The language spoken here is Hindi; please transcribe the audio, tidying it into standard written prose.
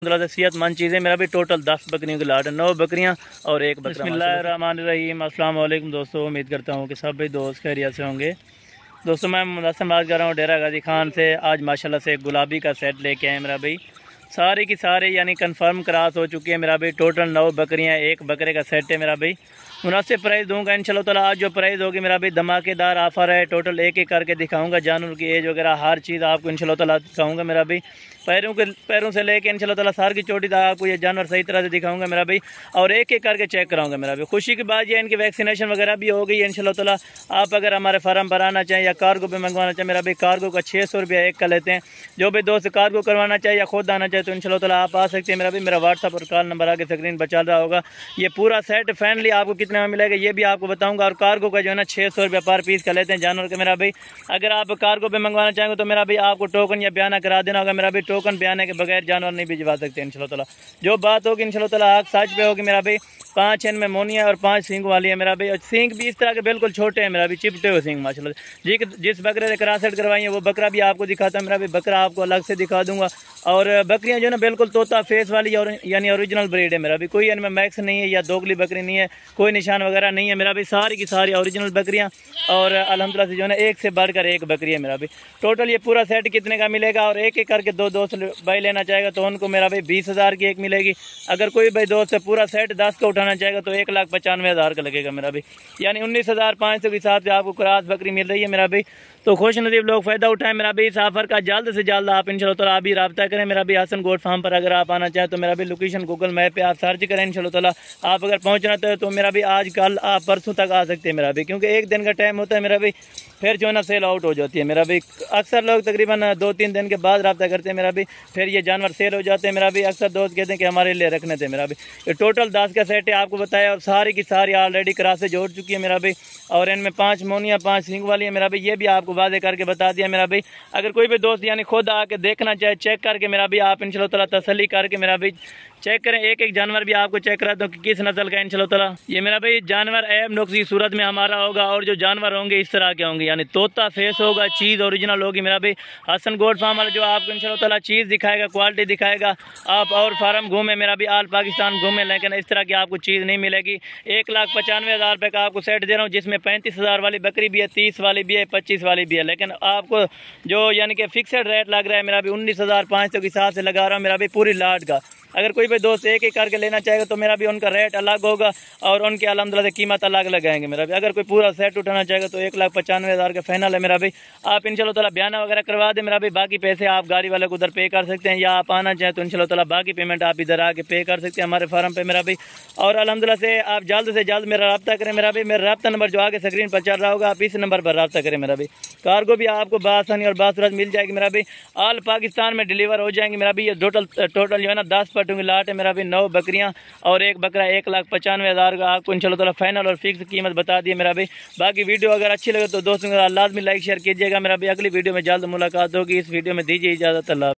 सेहतमंद चीज़ें मेरा भी टोटल 10 बकरियों की लाट है, 9 बकरियां और एक बकरा। बिस्मिल्लाहिर्रहमानिर्रहीम, अस्सलाम वालेकुम दोस्तों। उम्मीद करता हूँ कि सब भाई दोस्त खैरियत से होंगे। दोस्तों मैं मुदस्सम बात कर रहा हूँ डेरा गाजी खान से। आज माशाल्लाह से गुलाबी का सेट लेके आए मेरा भाई, सारे की सारे यानी कंफर्म क्रॉस हो चुकी है मेरा भाई। टोटल 9 बकरियाँ, एक बकरे का सेट है मेरा भाई। मुनासिब प्राइस दूंगा इंशाल्लाह ताला। आज जो प्राइस होगी मेरा भाई धमाकेदार ऑफर है। टोटल एक एक करके दिखाऊंगा, जानवर की एज वगैरह हर चीज़ आपको इंशाल्लाह ताला दिखाऊंगा मेरा भाई। पैरों से लेके इंशाल्लाह ताला सार की चोटी तक आपको ये जानवर सही तरह से दिखाऊंगा मेरा भाई, और एक एक करके चेक कराऊंगा मेरा भाई। खुशी की बात ये इनकी वैक्सीनेशन वगैरह भी हो गई है इंशाल्लाह ताला। आप अगर हमारे फार्म पर आना चाहें या कार्गो पे मंगवाना चाहें मेरा भाई, कार्गो का 600 रुपया एक का लेते हैं। जो भी दोस्त कार्गो करवाना चाहे या खुद आना चाहे तो इंशाल्लाह ताला आप आ सकते हैं मेरा भाई। मेरा व्हाट्सअप और कॉल नंबर आगे स्क्रीन पर चल रहा होगा। ये पूरा सेट फैनली आपको कितने में मिलेगा ये भी आपको बताऊंगा। और कार्गो का जो है ना 600 रुपया पर पीस का लेते हैं जानवर के मेरा भाई। अगर आप कार्गो पे मंगवाना चाहेंगे तो मेरा भाई आपको टोकन या बयाना करा देना होगा मेरा भाई। टोकन बयाने के बगैर जानवर नहीं भिजवा सकते इंशाल्लाह ताला। जो बात होगी इंशाल्लाह ताला आग सच पे होगी मेरा भाई। 5 इनमें मोनिया और 5 सींग वाली है मेरा भाई। और सींग भी इस तरह के बिल्कुल छोटे हैं मेरा भाई, चिपटे हुए सींग माशाल्लाह। जी जिस बकरे से क्रॉससेट करवाई है वो बकरा भी आपको दिखाता है मेरा भाई, बकरा आपको अलग से दिखा दूंगा। और बकरियां जो है ना बिल्कुल तोता फेस वाली और यानी ओरिजिनल ब्रीड है मेरा भाई। कोई इनमें मैक्स नहीं है या दोगली बकरी नहीं है, कोई निशान वगैरह नहीं है मेरा भाई। सारी की सारी ओरिजिनल बकरियां और अल्हम्दुलिल्लाह से जो है ना एक से बढ़कर एक बकरी है मेरा भाई। टोटल ये पूरा सेट कितने का मिलेगा, और एक एक करके दो दोस्त भाई लेना चाहेगा तो उनको मेरा भाई 20,000 की एक मिलेगी। अगर कोई भाई दोस्त पूरा सेट 10 का उठाना चाहेगा तो 1,95,000 का लगेगा मेरा भाई। यानी 19,500 के हिसाब से आपको क्रॉस बकरी मिल रही है मेरा भाई। तो खुश नसीब लोग फ़ायदा उठाएं मेरा भाई इस ऑफर का। जल्द से जल्द आप इंशाल्लाह ताला अभी रब्ता करें मेरा भाई। हसन गोट फार्म पर अगर आप आना चाहें तो मेरा भी लोकेशन गूगल मैप पे आप सर्च करें इंशाल्लाह ताला। आप अगर पहुंचना तो मेरा भी आज कल आप परसों तक आ सकते हैं मेरा भी, क्योंकि एक दिन का टाइम होता है मेरा भी, फिर जो है ना सेल आउट हो जाती है मेरा भी। अक्सर लोग तकरीबन 2-3 दिन के बाद रब्ता करते हैं मेरा भी, फिर ये जानवर सेल हो जाते हैं मेरा भी। अक्सर दोस्त कहते हैं कि हमारे लिए रखने थे मेरा भी। ये टोटल 10 का सेट है आपको बताया, और सारी की सारी ऑलरेडी क्रॉस से जोड़ चुकी है मेरा भी। और इनमें 5 मोनिया 5 सिंग वाली है मेरा भी, ये भी आपको वादे करके बता दिया मेरा भाई। अगर कोई भी दोस्त यानी खुद आके देखना चाहे चेक करके मेरा भी, आप इंशाल्लाह ताला तसल्ली करके मेरा भी चेक करें। एक एक जानवर भी आपको चेक करा दो कि किस नस्ल का इंशाल्लाह ताला। ये मेरा भाई जानवर ऐब नुक्स की सूरत में हमारा होगा, और जो जानवर होंगे इस तरह के होंगे, यानी तोता फेस होगा, चीज़ ओरिजिनल होगी मेरा भाई। हसन गोट फार्म वाला जो आपको इंशाल्लाह ताला चीज़ दिखाएगा, क्वालिटी दिखाएगा। आप और फार्म घूमे मेरा भी, आल पाकिस्तान घूमे, लेकिन इस तरह की आपको चीज़ नहीं मिलेगी। 1,95,000 रुपये का आपको सेट दे रहा हूँ, जिसमें 35,000 वाली बकरी भी है, 30 वाली भी है, 25 वाली भी है। लेकिन आपको जो यानी कि फिक्सड रेट लग रहा है मेरा भी 19,500 के हिसाब से लगा रहा हूँ मेरा भी पूरी लाट का। अगर कोई भी दोस्त एक एक करके लेना चाहेगा तो मेरा भी उनका रेट अलग होगा, और उनके अल्हम्दुलिल्लाह से कीमत अलग लगाएंगे मेरा भी। अगर कोई पूरा सेट उठाना चाहेगा तो 1,95,000 का फाइनल है मेरा भी। आप इंशाल्लाह ताला बयाना वगैरह करवा दें मेरा भी, बाकी पैसे आप गाड़ी वाले को उधर पे कर सकते हैं, या आप आना चाहें तो इंशाल्लाह ताला बाकी पेमेंट आप इधर आके पे कर सकते हैं हमारे फार्म पे मेरा भी। और अल्हम्दुलिल्लाह से आप जल्द से जल्द मेरा रब्ता करें मेरा भी। मेरा रब्ता नंबर जो आगे स्क्रीन पर चल रहा होगा, आप इस नंबर पर रब्ता करें मेरा भी। कार्गो भी आपको बासानी और बासुरत मिल जाएगी मेरा भी, ऑल पाकिस्तान में डिलीवर हो जाएंगे मेरा भी। ये टोटल जो है ना 10 पट्टों की लाट है मेरा भी, 9 बकरियां और एक बकरा। 1,95,000 का आपको इंशाल्लाह ताला फाइनल और फिक्स कीमत बता दी मेरा भाई। बाकी वीडियो अगर अच्छी लगे तो दोस्तों के साथ लाजमी लाइक शेयर कीजिएगा मेरा भी। अगली वीडियो में जल्द मुलाकात होगी। इस वीडियो में दीजिए इजाज़त। अल्लाह।